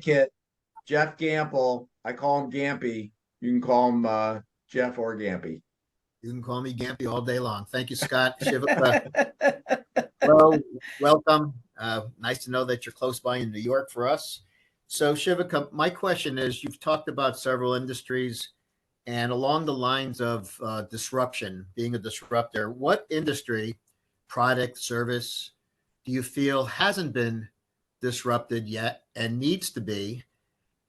Kit, Jeff Gampel. I call him Gampy. You can call him Jeff or Gampy. You can call me Gampy all day long. Thank you, Scott. Shivika, hello, welcome. Nice to know that you're close by in New York for us. So, Shivika, my question is, you've talked about several industries and along the lines of disruption, being a disruptor, what industry, product, service do you feel hasn't been disrupted yet and needs to be?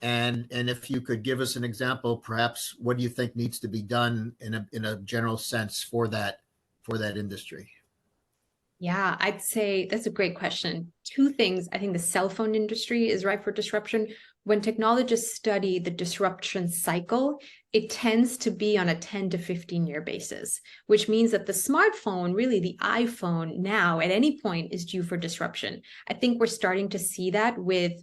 And if you could give us an example, perhaps what do you think needs to be done in a general sense for that industry? Yeah, I'd say that's a great question. Two things. I think the cell phone industry is ripe for disruption. When technologists study the disruption cycle, it tends to be on a 10 to 15 year basis, which means that the smartphone, really the iPhone now at any point is due for disruption. I think we're starting to see that with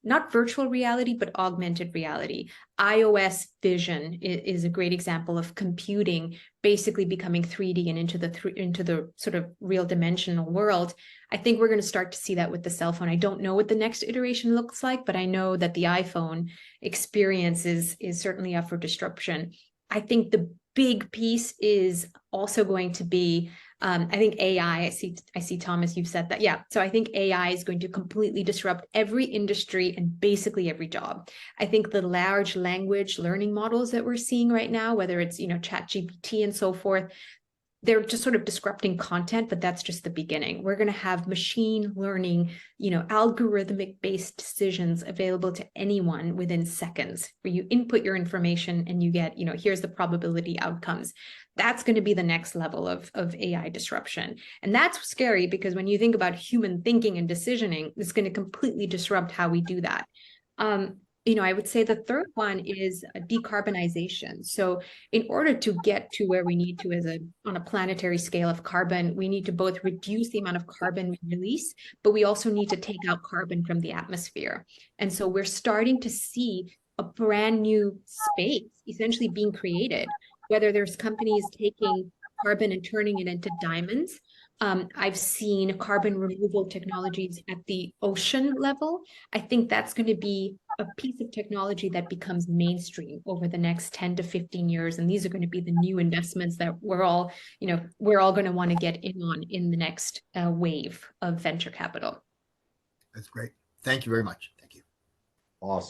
not virtual reality, but augmented reality. iOS vision is a great example of computing basically becoming 3D and into the sort of real dimensional world. I think we're going to start to see that with the cell phone. I don't know what the next iteration looks like, but I know that the iPhone experience is certainly up for disruption. I think the big piece is also going to be I think AI, I see, Thomas, you've said that. Yeah. So I think AI is going to completely disrupt every industry and basically every job. I think the large language learning models that we're seeing right now, whether it's, ChatGPT and so forth, they're just sort of disrupting content, but that's just the beginning. We're going to have machine learning, algorithmic based decisions available to anyone within seconds, where you input your information and you get, here's the probability outcomes. That's going to be the next level of AI disruption. And that's scary because when you think about human thinking and decisioning, it's going to completely disrupt how we do that. I would say the third one is decarbonization. So in order to get to where we need to on a planetary scale of carbon, we need to both reduce the amount of carbon we release, but we also need to take out carbon from the atmosphere. And so we're starting to see a brand new space essentially being created, whether there's companies taking carbon and turning it into diamonds. I've seen carbon removal technologies at the ocean level. I think that's going to be a piece of technology that becomes mainstream over the next 10 to 15 years. And these are going to be the new investments that we're all going to want to get in on in the next wave of venture capital. That's great. Thank you very much. Thank you. Awesome.